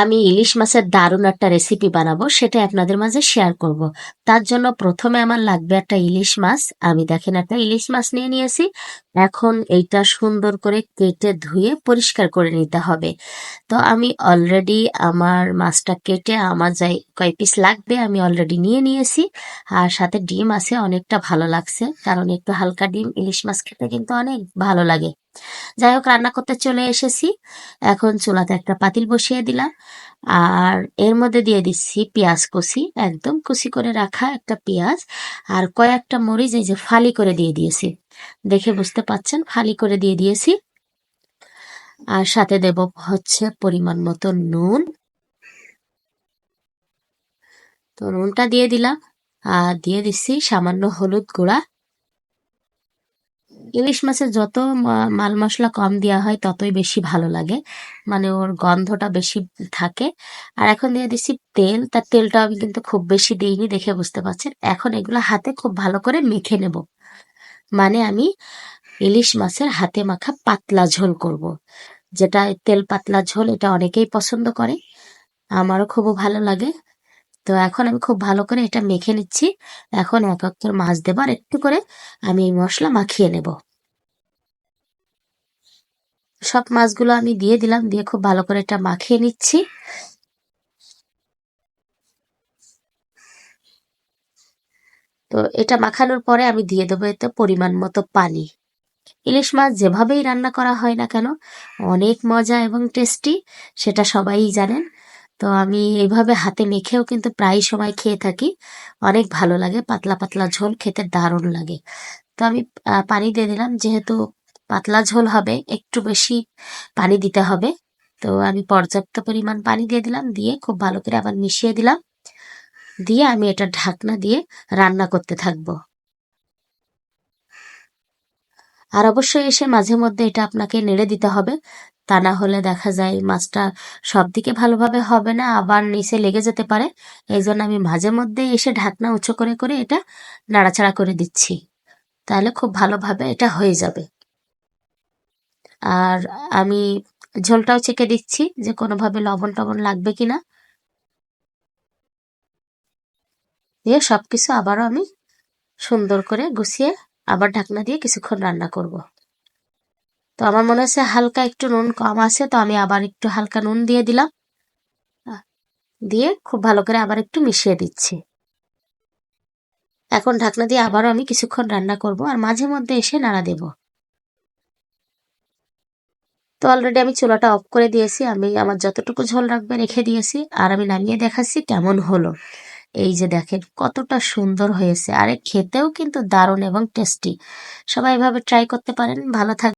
আমি ইলিশ মাছের দারুণ একটা রেসিপি বানাবো, সেটা আপনাদের মাঝে শেয়ার করব। তার জন্য প্রথমে আমার লাগবে একটা ইলিশ মাছ। আমি দেখেন একটা ইলিশ মাছ নিয়ে নিয়েছি। এখন এইটা সুন্দর করে কেটে ধুয়ে পরিষ্কার করে নিতে হবে। তো আমি অলরেডি আমার মাছটা কেটে আমার যাই কয় পিস লাগবে আমি অলরেডি নিয়ে নিয়েছি। আর সাথে ডিম আছে, অনেকটা ভালো লাগছে, কারণ একটু হালকা ডিম ইলিশ মাছ খেতে কিন্তু অনেক ভালো লাগে। যাই হোক, রান্না করতে চলে এসেছি। এখন চুলাতে একটা পাতিল বসিয়ে দিলাম, আর এর মধ্যে দিয়ে দিচ্ছি পেঁয়াজ কুচি, একদম কুচি করে রাখা একটা পেঁয়াজ, আর কয়েকটা মরিচ এই যে ফালি করে দিয়ে দিয়েছি। দেখে বুঝতে পাচ্ছেন ফালি করে দিয়ে দিয়েছি। আর সাথে দেব হচ্ছে পরিমাণ মতো নুন। তো নুনটা দিয়ে দিলাম, আর দিয়ে দিচ্ছি সামান্য হলুদ গুঁড়া। ইলিশ মাছের যত মাল মশলা কম দেওয়া হয় ততই বেশি ভালো লাগে, মানে ওর গন্ধটা বেশি থাকে। আর এখন দিয়ে দিচ্ছি তেল। তার তেলটা আমি কিন্তু খুব বেশি দিইনি, দেখে বুঝতে পারছেন। এখন এগুলো হাতে খুব ভালো করে মেখে নেব, মানে আমি ইলিশ মাছের হাতে মাখা পাতলা ঝোল করব। যেটা তেল পাতলা ঝোল, এটা অনেকেই পছন্দ করে, আমারও খুব ভালো লাগে। তো এখন আমি খুব ভালো করে এটা মেখে নিচ্ছি। এখন এক এক করে মাছ দেবো, আর একটু করে আমি এই মশলা মাখিয়ে নেব। সব মাছগুলো আমি দিয়ে দিলাম, দিয়ে খুব ভালো করে এটা মাখিয়ে নিচ্ছি। তো এটা মাখানোর পরে আমি দিয়ে দেবো এতে পরিমাণ মতো পানি। ইলিশ মাছ যেভাবেই রান্না করা হয় না কেন অনেক মজা এবং টেস্টি, সেটা সবাই জানেন। তো আমি এইভাবে হাতে মেখেও কিন্তু প্রায় সময় খেয়ে থাকি, অনেক ভালো লাগে। পাতলা পাতলা ঝোল খেতে দারুণ লাগে। তো আমি পানি দিয়ে দিলাম, যেহেতু পাতলা ঝোল হবে একটু বেশি পানি দিতে হবে। তো আমি পর্যাপ্ত পরিমাণ পানি দিয়ে দিলাম, দিয়ে খুব ভালো করে আবার মিশিয়ে দিলাম। দিয়ে আমি এটা ঢাকনা দিয়ে রান্না করতে থাকবো। আর অবশ্যই এসে মাঝে মধ্যে এটা আপনাকে নেড়ে দিতে হবে, তা না হলে দেখা যায় মাছটা সব দিকে ভালোভাবে হবে না, আবার নিচে লেগে যেতে পারে। এই জন্য আমি মাঝে মধ্যে এসে ঢাকনা উঁচু করে করে এটা নাড়াচাড়া করে দিচ্ছি, তাহলে খুব ভালোভাবে এটা হয়ে যাবে। আর আমি ঝোলটাও চেখে দিচ্ছি যে কোনোভাবে লবণ টবণ লাগবে কিনা। দিয়ে সবকিছু আবারও আমি সুন্দর করে গুছিয়ে আবার ঢাকনা দিয়ে কিছুক্ষণ রান্না করব। তো আমার মনে হচ্ছে হালকা একটু নুন কম আছে, তো আমি আবার একটু হালকা নুন দিয়ে দিলাম। দিয়ে খুব ভালো করে আবার একটু মিশিয়ে দিচ্ছি। এখন ঢাকনা দিয়ে আবারও আমি কিছুক্ষণ রান্না করব, আর মাঝে মধ্যে এসে নাড়া দেব। তো অলরেডি আমি চুলাটা অফ করে দিয়েছি, আমি আমার যতটুকু ঝোল রাখবে রেখে দিয়েছি, আর আমি নামিয়ে দেখাচ্ছি কেমন হলো। এই যে দেখেন কতটা সুন্দর হয়েছে, আর খেতেও কিন্তু দারুণ এবং টেস্টি। সবাই এভাবে ট্রাই করতে পারেন। ভালো থাকবেন।